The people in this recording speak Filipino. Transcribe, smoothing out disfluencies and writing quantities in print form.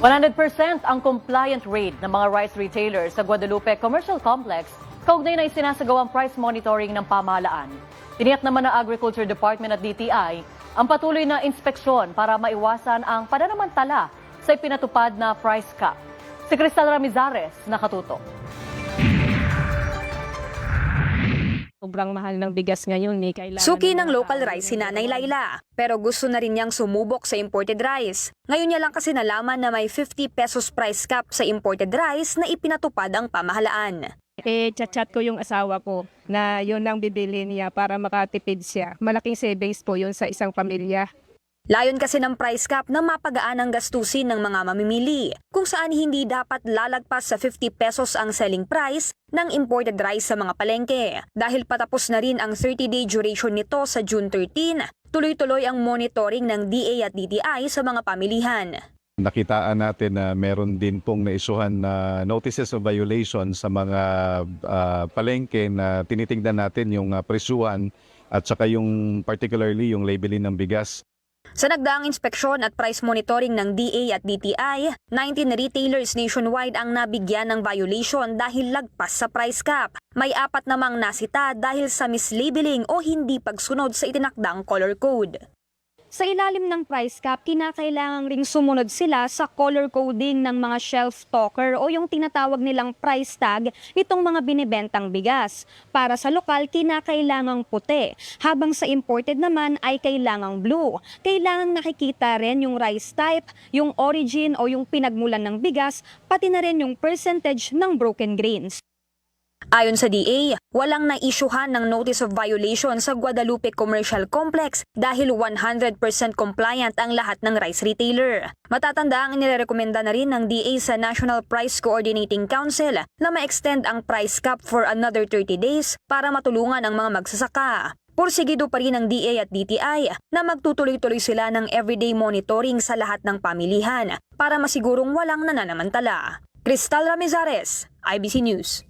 100% ang compliant rate ng mga rice retailers sa Guadalupe Commercial Complex kaugnay na isinasagawang price monitoring ng pamahalaan. Tiniyak naman ng Agriculture Department at DTI ang patuloy na inspeksyon para maiwasan ang pananamantala sa ipinatupad na price cap. Si Cristal Ramizares nakatuto. Sobrang mahal ng bigas ngayon eh. Kailangan Suki ng local rice si Nanay Laila, pero gusto na rin niyang sumubok sa imported rice. Ngayon niya lang kasi nalaman na may 50 pesos price cap sa imported rice na ipinatupad ang pamahalaan. Chat-chat ko yung asawa ko na yun ang bibili niya para makatipid siya. Malaking savings po yun sa isang pamilya. Layon kasi ng price cap na mapagaan ang gastusin ng mga mamimili, kung saan hindi dapat lalagpas sa 50 pesos ang selling price ng imported rice sa mga palengke. Dahil patapos na rin ang 30-day duration nito sa June 13, tuloy-tuloy ang monitoring ng DA at DTI sa mga pamilihan. Nakitaan natin na meron din pong naisuhan na notices of violation sa mga palengke na tinitingnan natin yung presyuhan at saka yung particularly yung labeling ng bigas. Sa nagdaang inspeksyon at price monitoring ng DA at DTI, 19 retailers nationwide ang nabigyan ng violation dahil lagpas sa price cap. May 4 namang nasita dahil sa mislabeling o hindi pagsunod sa itinakdang color code. Sa ilalim ng price cap, kinakailangan ring sumunod sila sa color coding ng mga shelf stocker o yung tinatawag nilang price tag nitong mga binibentang bigas. Para sa lokal, kinakailangang puti, habang sa imported naman ay kailangang blue. Kailangang nakikita rin yung rice type, yung origin o yung pinagmulan ng bigas, pati na rin yung percentage ng broken grains. Ayon sa DA, walang naisyuhan ng notice of violation sa Guadalupe Commercial Complex dahil 100% compliant ang lahat ng rice retailer. Matatanda ang inirekomenda na rin ng DA sa National Price Coordinating Council na ma-extend ang price cap for another 30 days para matulungan ang mga magsasaka. Pursigido pa rin ng DA at DTI na magtutuloy-tuloy sila ng everyday monitoring sa lahat ng pamilihan para masigurong walang nananamantala. Cristal Ramizares, IBC News.